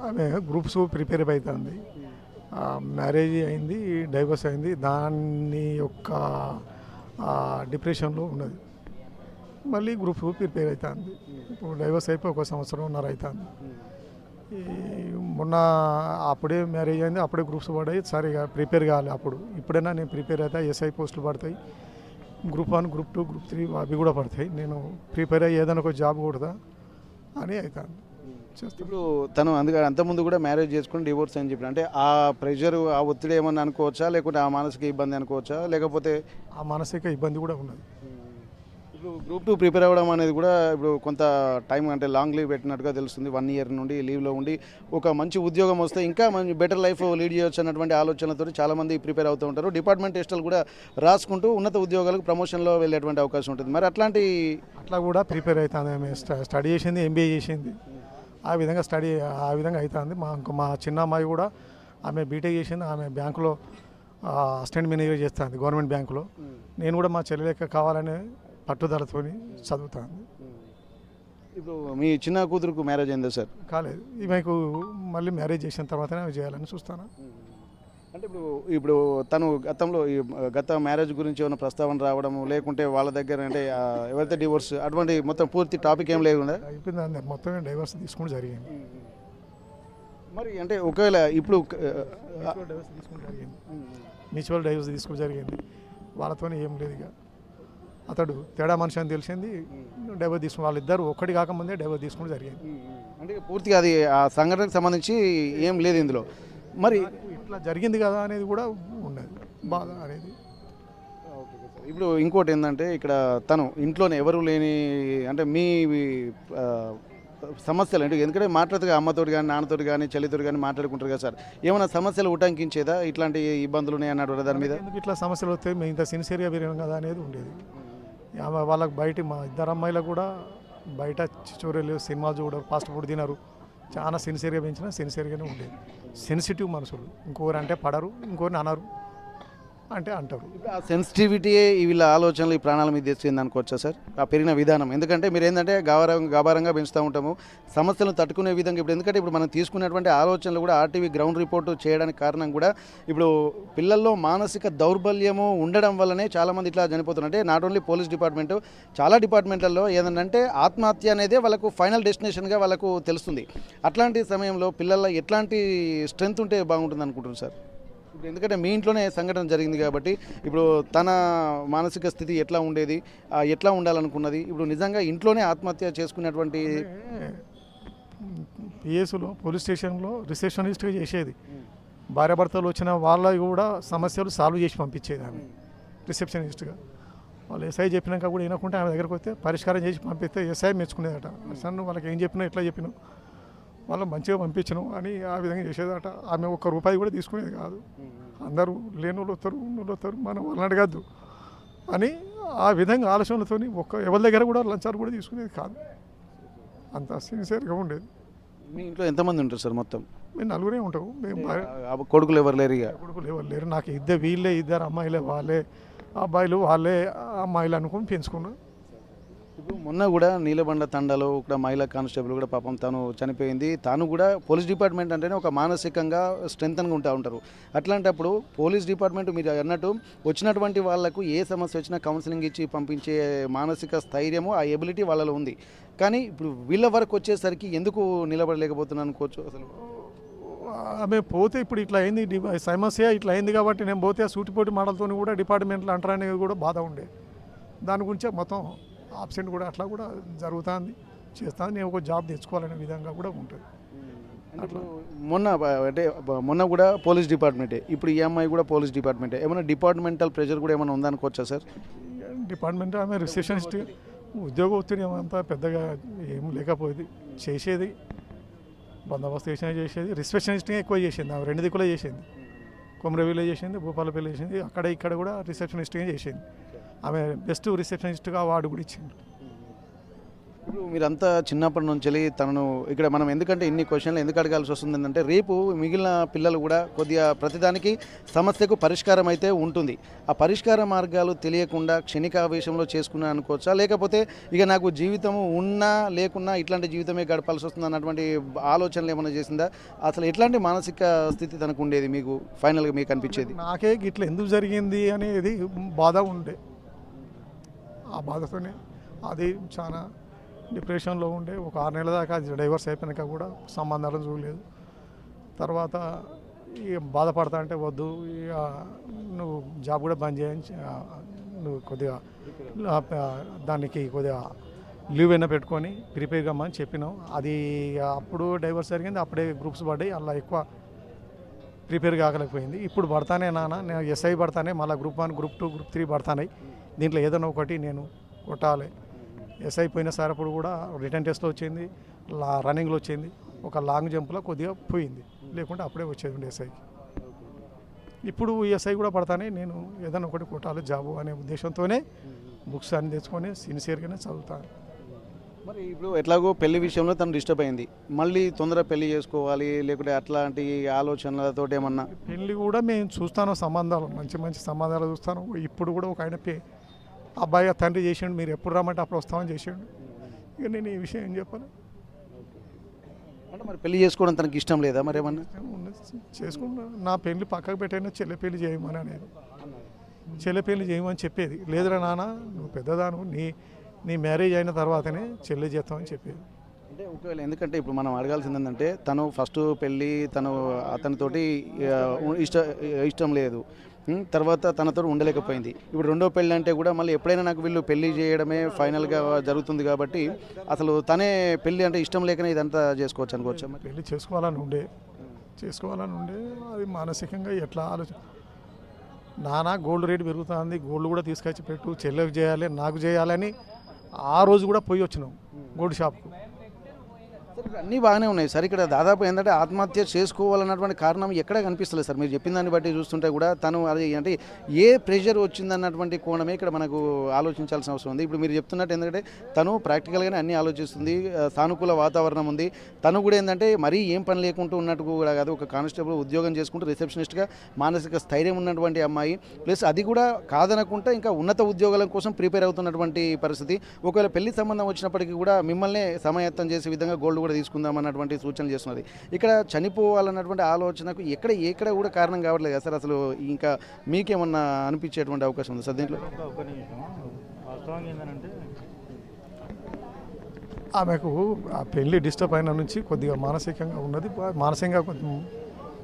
ఆమె groups prepare అవుతుంది. Marriage అయింది, డైవర్స్ అయింది, దాని యొక్క డిప్రెషన్లో ఉన్నది. మళ్ళీ గ్రూప్ ప్రిపేర్ అవుతుంది. ఇప్పుడు డైవర్స్ అయిపోయి 1 సంవత్సరంన్నర అవుతుంది. ఈ మొన్న అప్పుడే మ్యారేజ్ అయింది, అప్పుడే గ్రూప్స్ పడ్డాయి. సరిగా ప్రిపేర్ కావాలి. ఇప్పుడైనా నేను ప్రిపేర్ అవుతా. ఎస్ఐ పోస్టులు పడతాయి, గ్రూప్ 1, గ్రూప్ 2, గ్రూప్ 3 అవి కూడా పడతాయి. నేను ప్రిపేర్ అయ్యి ఏదైనా ఒక జాబ్ కొడతా అని అవుతాను. ఇప్పుడు తను అందుకని అంతకుముందు కూడా మ్యారేజ్ చేసుకుని డివోర్స్ అని చెప్పి, అంటే ఆ ప్రెషర్, ఆ ఒత్తిడి ఏమన్నా అనుకోవచ్చా, లేకుంటే ఆ మానసిక ఇబ్బంది అనుకోవచ్చా, లేకపోతే ఆ మానసిక ఇబ్బంది కూడా ఉన్నది. ఇప్పుడు గ్రూప్ 2 ప్రిపేర్ అవ్వడం అనేది కూడా ఇప్పుడు కొంత టైం, అంటే లాంగ్ లీవ్ పెట్టినట్టుగా తెలుస్తుంది. 1 ఇయర్ నుండి లీవ్లో ఉండి ఒక మంచి ఉద్యోగం వస్తే ఇంకా మంచి బెటర్ లైఫ్ లీడ్ చేయొచ్చు అన్నటువంటి ఆలోచనలతో చాలామంది ప్రిపేర్ అవుతూ ఉంటారు. డిపార్ట్మెంట్ టెస్టులు కూడా రాసుకుంటూ ఉన్నత ఉద్యోగాలకు ప్రమోషన్లో వెళ్ళేటువంటి అవకాశం ఉంటుంది. మరి అట్లా కూడా ప్రిపేర్ అవుతుంది. ఆమె స్టడీ చేసింది, ఎంబీఏ చేసింది. ఆ విధంగా అవుతుంది. మా చిన్న అమ్మాయి కూడా ఆమె బీటెక్ చేసింది. ఆమె బ్యాంకులో అసిస్టెంట్ మేనేజర్ చేస్తుంది, గవర్నమెంట్ బ్యాంకులో. నేను కూడా మా చెల్లి లెక్క కావాలని పట్టుదలతో చదువుతాను. ఇప్పుడు మీ చిన్న కూతురుకు మ్యారేజ్ అయిందా సార్? కాలేదు. ఈమెకు మళ్ళీ మ్యారేజ్ చేసిన తర్వాతనే అవి చేయాలని చూస్తాను. అంటే ఇప్పుడు తను గత మ్యారేజ్ గురించి ఏమైనా ప్రస్తావన రావడం, లేకుంటే వాళ్ళ దగ్గర అంటే ఎవరైతే డివోర్స్ అటువంటి మొత్తం పూర్తి టాపిక్ ఏం లేకుండా అయిపోయింది. మొత్తం డైవర్స్ తీసుకుని జరిగింది. మరి అంటే ఒకవేళ ఇప్పుడు మ్యూచువల్ డైవర్స్ తీసుకుని జరిగింది. వాళ్ళతో ఏం లేదు. ఇక అతడు తేడా మనిషి అని తెలిసింది, డైవర్స్ తీసుకుని వాళ్ళిద్దరు ఒక్కటి కాకముందే డైవర్స్ తీసుకుని జరిగింది. అంటే పూర్తిగా అది ఆ సంఘటనకు సంబంధించి ఏం లేదు ఇందులో. మరి ఇట్లా జరిగింది కదా అనేది కూడా ఉన్నది, బాధ అనేది. ఇప్పుడు ఇంకోటి ఏంటంటే, ఇక్కడ తను ఇంట్లోనే ఎవరు లేని, అంటే మీ సమస్యలు అంటే, ఎందుకంటే మాట్లాడుతుగా అమ్మతోటి కానీ, నాన్నతోటి కానీ, చెల్లితోటి కానీ మాట్లాడుకుంటారు కదా సార్, ఏమైనా సమస్యలు ఉటంకించేదా? ఇట్లాంటి ఇబ్బందులు ఉన్నాయి అన్నాడు దాని మీద. ఎందుకు ఇట్లా సమస్యలు వస్తాయి, మేము ఇంత సిన్సియర్గా పెరిగాం కదా అనేది ఉండేది. వాళ్ళకి బయట మా ఇద్దరు అమ్మాయిలకు కూడా బయట చోరీలు, సినిమాలు చూడరు, ఫాస్ట్ ఫుడ్ తినరు. చాలా సిన్సియర్గా పెంచినా సిన్సియర్గానే ఉండేది. సెన్సిటివ్ మనుషులు, ఇంకొకరు అంటే పడరు, ఇంకొకరిని అనరు అంటే అంటారు. ఆ సెన్సిటివిటీయే వీళ్ళ ఆలోచనలు ఈ ప్రాణాల మీద తెచ్చింది అనుకోవచ్చా సార్, ఆ పెరిగిన విధానం? ఎందుకంటే మీరు ఏంటంటే గాబారంగా పెంచుతూ ఉంటాము సమస్యలను తట్టుకునే విధంగా. ఇప్పుడు ఎందుకంటే ఇప్పుడు మనం తీసుకునేటువంటి ఆలోచనలు కూడా ఆర్టీవీ గ్రౌండ్ రిపోర్టు చేయడానికి కారణం కూడా ఇప్పుడు పిల్లల్లో మానసిక దౌర్బల్యము ఉండడం వల్లనే చాలామంది ఇట్లా చనిపోతున్నారు. అంటే నాట్ ఓన్లీ పోలీస్ డిపార్ట్మెంటు, చాలా డిపార్ట్మెంట్లలో ఏంటంటే ఆత్మహత్య అనేదే వాళ్ళకు ఫైనల్ డెస్టినేషన్గా వాళ్ళకు తెలుస్తుంది. అట్లాంటి సమయంలో పిల్లల్లో ఎట్లాంటి స్ట్రెంత్ ఉంటే బాగుంటుంది అనుకుంటున్నారు సార్? ఎందుకంటే మీ ఇంట్లోనే సంఘటన జరిగింది కాబట్టి, ఇప్పుడు తన మానసిక స్థితి ఎట్లా ఉండేది, ఎట్లా ఉండాలనుకున్నది, ఇప్పుడు నిజంగా ఇంట్లోనే ఆత్మహత్య చేసుకునేటువంటి పిఎస్లో పోలీస్ స్టేషన్లో రిసెప్షనిస్ట్గా చేసేది. భార్యాభర్తలు వచ్చిన వాళ్ళ కూడా సమస్యలు సాల్వ్ చేసి పంపించేది ఆమె రిసెప్షనిస్ట్గా. వాళ్ళు ఎస్ఐ చెప్పినాక కూడా వినకుంటే ఆమె దగ్గరకు వస్తే పరిష్కారం చేసి పంపిస్తే ఎస్ఐ మెచ్చుకునేదట. అసలు వాళ్ళకి ఏం చెప్పినా ఎట్లా చెప్పినావు, వాళ్ళు మంచిగా పంపించను అని ఆ విధంగా చేసేదట. ఆమె ₹1 కూడా తీసుకునేది కాదు. అందరూ లేని వాళ్ళు వస్తారు, మనం వాళ్ళని అడగద్దు అని ఆ విధంగా ఆలోచనలతో ఎవరి దగ్గర కూడా లంచాలు కూడా తీసుకునేది కాదు. అంత సిన్సియర్గా ఉండేది. మీ ఇంట్లో ఎంతమంది ఉంటారు సార్? మొత్తం మేము 4 ఉంటాము. మేము కొడుకులు ఎవరు లేరు? కొడుకులు ఎవరు లేరు. నాకు ఇద్దరు అమ్మాయిలే, వాళ్ళే అబ్బాయిలు, వాళ్ళే అమ్మాయిలు అనుకుని పెంచుకున్నాను. ఇప్పుడు మొన్న కూడా నీలబండ తండాలో ఒక మహిళా కానిస్టేబుల్ కూడా పాపం తను చనిపోయింది. తాను కూడా పోలీస్ డిపార్ట్మెంట్ అంటేనే ఒక మానసికంగా స్ట్రెంగ్త్గా ఉంటారు. అట్లాంటప్పుడు పోలీస్ డిపార్ట్మెంట్ మీరు అన్నట్టు వచ్చినటువంటి వాళ్లకు ఏ సమస్య వచ్చినా కౌన్సిలింగ్ ఇచ్చి పంపించే మానసిక స్థైర్యము, ఆ ఎబిలిటీ వాళ్ళలో ఉంది. కానీ ఇప్పుడు వీళ్ళ వరకు వచ్చేసరికి ఎందుకు నిలబడలేకపోతున్నాను అనుకోవచ్చు అసలు? ఆమె పోతే ఇప్పుడు ఇట్లా అయింది, సమస్య ఇట్లా అయింది కాబట్టి నేను పోతే సూటిపోటి మాటలతో కూడా డిపార్ట్మెంట్లో అంటారనేది కూడా బాధ ఉండే. దాని గురించే మొత్తం ఆబ్సెంట్ కూడా అట్లా కూడా జరుగుతుంది, చేస్తాను. నేను ఒక జాబ్ తెచ్చుకోవాలనే విధంగా కూడా ఉంటుంది. అట్లా మొన్న కూడా పోలీస్ డిపార్ట్మెంటే, ఇప్పుడు ఈ అమ్మాయి కూడా పోలీస్ డిపార్ట్మెంటే. ఏమైనా డిపార్ట్మెంటల్ ప్రెషర్ కూడా ఏమైనా ఉందనుకోవచ్చా సార్? డిపార్ట్మెంట్ ఆమె రిసెప్షనిస్ట్, ఉద్యోగ ఒత్తిడి ఏమంతా పెద్దగా ఏం లేకపోయేది. చేసేది బందోబస్తు చేసేది, రిసెప్షనిస్ట్గా ఎక్కువ చేసింది. ఆమె 2 దిక్కులో చేసింది. కొమరవీలో చేసింది, భూపాలపల్లి చేసింది, ఇక్కడ కూడా రిసెప్షనిస్ట్గా చేసింది. ఆమె బెస్ట్ రిసెప్షనిస్ట్గా అవార్డు కూడా ఇచ్చింది. ఇప్పుడు మీరంతా చిన్నప్పటి నుంచి వెళ్ళి తనను ఇక్కడ మనం ఎందుకంటే ఇన్ని క్వశ్చన్లు ఎందుకు అడగాల్సి వస్తుంది అంటే రేపు మిగిలిన పిల్లలు కూడా కొద్దిగా ప్రతిదానికి సమస్యకు పరిష్కారం అయితే ఉంటుంది. ఆ పరిష్కార మార్గాలు తెలియకుండా క్షణికావేశంలో చేసుకున్నా అనుకోవచ్చా, లేకపోతే ఇక నాకు జీవితం ఉన్నా లేకున్నా ఇట్లాంటి జీవితమే గడపాల్సి వస్తుంది అన్నటువంటి ఆలోచనలు ఏమైనా చేసిందా? అసలు ఎట్లాంటి మానసిక స్థితి తనకు ఉండేది మీకు ఫైనల్గా మీకు అనిపించేది? నాకే ఇట్లా ఎందుకు జరిగింది అనేది బాధ ఉండే. ఆ బాధతోనే అది చాలా డిప్రెషన్లో ఉండే. ఒక 6 నెలల దాకా డైవర్స్ అయిపోయాక కూడా సంబంధాలను చూడలేదు. తర్వాత ఇక బాధపడతా అంటే వద్దు, ఇక నువ్వు జాబ్ కూడా బంద్ చేయని నువ్వు కొద్దిగా దానికి కొద్దిగా లీవ్ అయినా పెట్టుకొని ప్రిపేర్ కమ్మని చెప్పినాం. అది అప్పుడు డైవర్స్ జరిగింది, అప్పుడే గ్రూప్స్ పడ్డాయి, అలా ఎక్కువ ప్రిపేర్ కాగలేకపోయింది. ఇప్పుడు పడతానే నాన్న, నేను ఎస్ఐ పడతానే, మళ్ళీ గ్రూప్ 1, గ్రూప్ 2, గ్రూప్ 3 పడతాయి. దీంట్లో ఏదైనా ఒకటి నేను కొట్టాలి. ఎస్ఐ పోయిన సార్ అప్పుడు కూడా రిటర్న్ టెస్ట్లో వచ్చింది, రన్నింగ్లో వచ్చింది, ఒక లాంగ్ జంప్లో కొద్దిగా పోయింది, లేకుంటే అప్పుడే వచ్చేది ఉండే ఎస్ఐకి. ఇప్పుడు ఎస్ఐ కూడా పడతానే నేను ఏదైనా ఒకటి కొట్టాలి జాబు అనే ఉద్దేశంతోనే బుక్స్ అన్ని తెచ్చుకొని సిన్సియర్గానే చదువుతాను. మరి ఇప్పుడు ఎట్లాగో పెళ్లి విషయంలో తను డిస్టర్బ్ అయింది, మళ్ళీ తొందరగా పెళ్లి చేసుకోవాలి లేకుంటే అట్లాంటి ఆలోచనలతో ఏమన్నా? పెళ్ళి కూడా మేము చూస్తాను, సంబంధాలు మంచి మంచి సంబంధాలు చూస్తాను. ఇప్పుడు కూడా ఒక ఆయన అబ్బాయి తండ్రి చేసిండు, మీరు ఎప్పుడు రమ్మంటే అప్పుడు వస్తామని చేసిండు. ఇక నేను ఈ విషయం ఏం చెప్పాలి? అంటే మరి పెళ్లి చేసుకోవడం తనకి ఇష్టం లేదా మరి ఏమన్నా? చేసుకుంటా, నా పెళ్లి పక్కకు పెట్టైనా చెల్లె పెళ్లి చేయమని అనేది, చెల్లె పెళ్లి చేయమని చెప్పేది. లేదురా నాన్న, నువ్వు పెద్దదాను, నీ మ్యారేజ్ అయిన తర్వాతనే చెల్లె చేస్తామని చెప్పేది. అంటే ఒకవేళ ఎందుకంటే ఇప్పుడు మనం అడగాల్సింది ఏంటంటే తను ఫస్ట్ పెళ్ళి తను అతనితోటి ఇష్టం లేదు, తర్వాత తనతో ఉండలేకపోయింది. ఇప్పుడు రెండో పెళ్ళి అంటే కూడా మళ్ళీ ఎప్పుడైనా నాకు వీళ్ళు పెళ్లి చేయడమే ఫైనల్గా జరుగుతుంది కాబట్టి అసలు తనే పెళ్ళి అంటే ఇష్టం లేకనే ఇదంతా చేసుకోవచ్చు అనుకోవచ్చు. పెళ్లి చేసుకోవాలని ఉండే, అది మానసికంగా ఎట్లా ఆలోచన. నానా గోల్డ్ రేట్ పెరుగుతుంది, గోల్డ్ కూడా తీసుకొచ్చి పెట్టు, చెల్లెకి చేయాలి, నాకు చేయాలని ఆ రోజు కూడా పోయి వచ్చినాం గోల్డ్ షాప్కు. అన్నీ బాగానే ఉన్నాయి సార్. ఇక్కడ దాదాపు ఏంటంటే ఆత్మహత్య చేసుకోవాలన్నటువంటి కారణం ఎక్కడ కనిపిస్తలేదు సార్. మీరు చెప్పిన దాన్ని బట్టి చూస్తుంటే కూడా తను అది అంటే ఏ ప్రెషర్ వచ్చిందన్నటువంటి కోణమే ఇక్కడ మనకు ఆలోచించాల్సిన అవసరం ఉంది. ఇప్పుడు మీరు చెప్తున్నట్టు ఎందుకంటే తను ప్రాక్టికల్గానే అన్నీ ఆలోచిస్తుంది, సానుకూల వాతావరణం ఉంది. తను కూడా ఏంటంటే మరీ ఏం పని లేకుంటూ ఉన్నట్టు కూడా కాదు, ఒక కానిస్టేబుల్ ఉద్యోగం చేసుకుంటూ రిసెప్షనిస్ట్గా మానసిక స్థైర్యం ఉన్నటువంటి అమ్మాయి, ప్లస్ అది కూడా కాదనకుండా ఇంకా ఉన్నత ఉద్యోగాల కోసం ప్రిపేర్ అవుతున్నటువంటి పరిస్థితి. ఒకవేళ పెళ్లి సంబంధం వచ్చినప్పటికీ కూడా మిమ్మల్ని సమాయత్తం చేసే విధంగా గోల్డ్ కూడా తీసుకుందామన్నటువంటి సూచనలు చేస్తున్నది. ఇక్కడ చనిపోవాలన్నటువంటి ఆలోచనకు ఎక్కడ కూడా కారణం కావట్లేదు కదా సార్. అసలు ఇంకా మీకేమన్నా అనిపించేటువంటి అవకాశం ఉంది సార్ దీంట్లో? ఆమెకు ఆ పెళ్ళి డిస్టర్బ్ అయిన నుంచి కొద్దిగా మానసికంగా ఉన్నది. మానసికంగా కొంచెం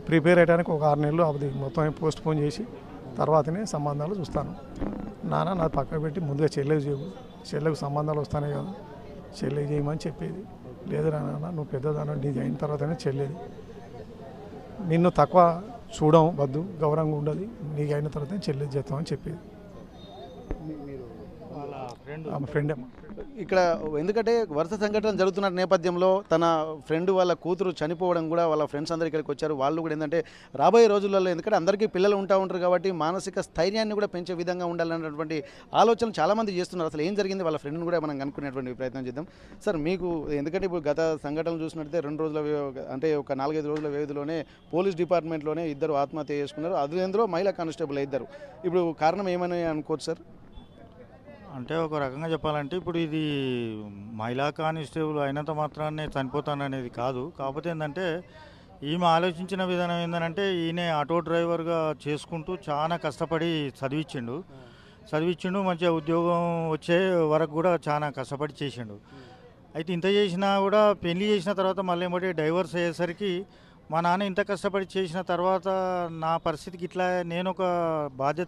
ప్రిపేర్ అయ్యడానికి ఒక 6 నెలలు అది మొత్తం పోస్ట్ పోన్ చేసి తర్వాతనే సంబంధాలు చూస్తాను. నాన్న నాది పక్కన పెట్టి ముందుగా చెల్లెకు సంబంధాలు వస్తానే కదా, చెల్లెకి చేయమని చెప్పేది. లేదురా నాన్న, నువ్వు పెద్దదాన, నీది అయిన తర్వాతనే చెల్లేది, నిన్ను తక్కువ చూడం వద్దు, గౌరవంగా ఉండదు, నీకు అయిన తర్వాత చెల్లేది చేస్తామని చెప్పేది. ఆమె ఫ్రెండ్ అమ్మ. ఇక్కడ ఎందుకంటే వరుస సంఘటన జరుగుతున్న నేపథ్యంలో తన ఫ్రెండ్ వాళ్ళ కూతురు చనిపోవడం కూడా వాళ్ళ ఫ్రెండ్స్ అందరూ ఇక్కడికి వచ్చారు. వాళ్ళు కూడా ఏంటంటే రాబోయే రోజులలో ఎందుకంటే అందరికీ పిల్లలు ఉంటారు కాబట్టి మానసిక స్థైర్యాన్ని కూడా పెంచే విధంగా ఉండాలన్నటువంటి ఆలోచన చాలామంది చేస్తున్నారు. అసలు ఏం జరిగింది వాళ్ళ ఫ్రెండ్ని కూడా మనం కనుక్కునేటువంటి ప్రయత్నం చేద్దాం. సార్ మీకు ఎందుకంటే ఇప్పుడు గత సంఘటనలు చూసినట్లయితే 2 రోజుల అంటే ఒక 4-5 రోజుల వ్యవధిలోనే పోలీస్ డిపార్ట్మెంట్లోనే 2 ఆత్మహత్య చేసుకున్నారు. అందులో మహిళా కానిస్టేబుల్ 2. ఇప్పుడు కారణం ఏమని అనుకోవచ్చు సార్? అంటే ఒక రకంగా చెప్పాలంటే ఇప్పుడు ఇది మహిళా కానిస్టేబుల్ అయినంత మాత్రాన్నే చనిపోతాననేది కాదు. కాకపోతే ఏంటంటే ఈమె ఆలోచించిన విధానం ఏంటంటే ఈయన ఆటో డ్రైవర్గా చేసుకుంటూ చాలా కష్టపడి చదివించిండు, మంచిగా ఉద్యోగం వచ్చే వరకు కూడా చాలా కష్టపడి చేసిండు. అయితే ఇంత చేసినా కూడా పెళ్లి చేసిన తర్వాత మళ్ళీ ఏమంటే డైవర్స్ అయ్యేసరికి మా నాన్న ఇంత కష్టపడి చేసిన తర్వాత నా పరిస్థితికి ఇట్లా నేను ఒక బాధ్యత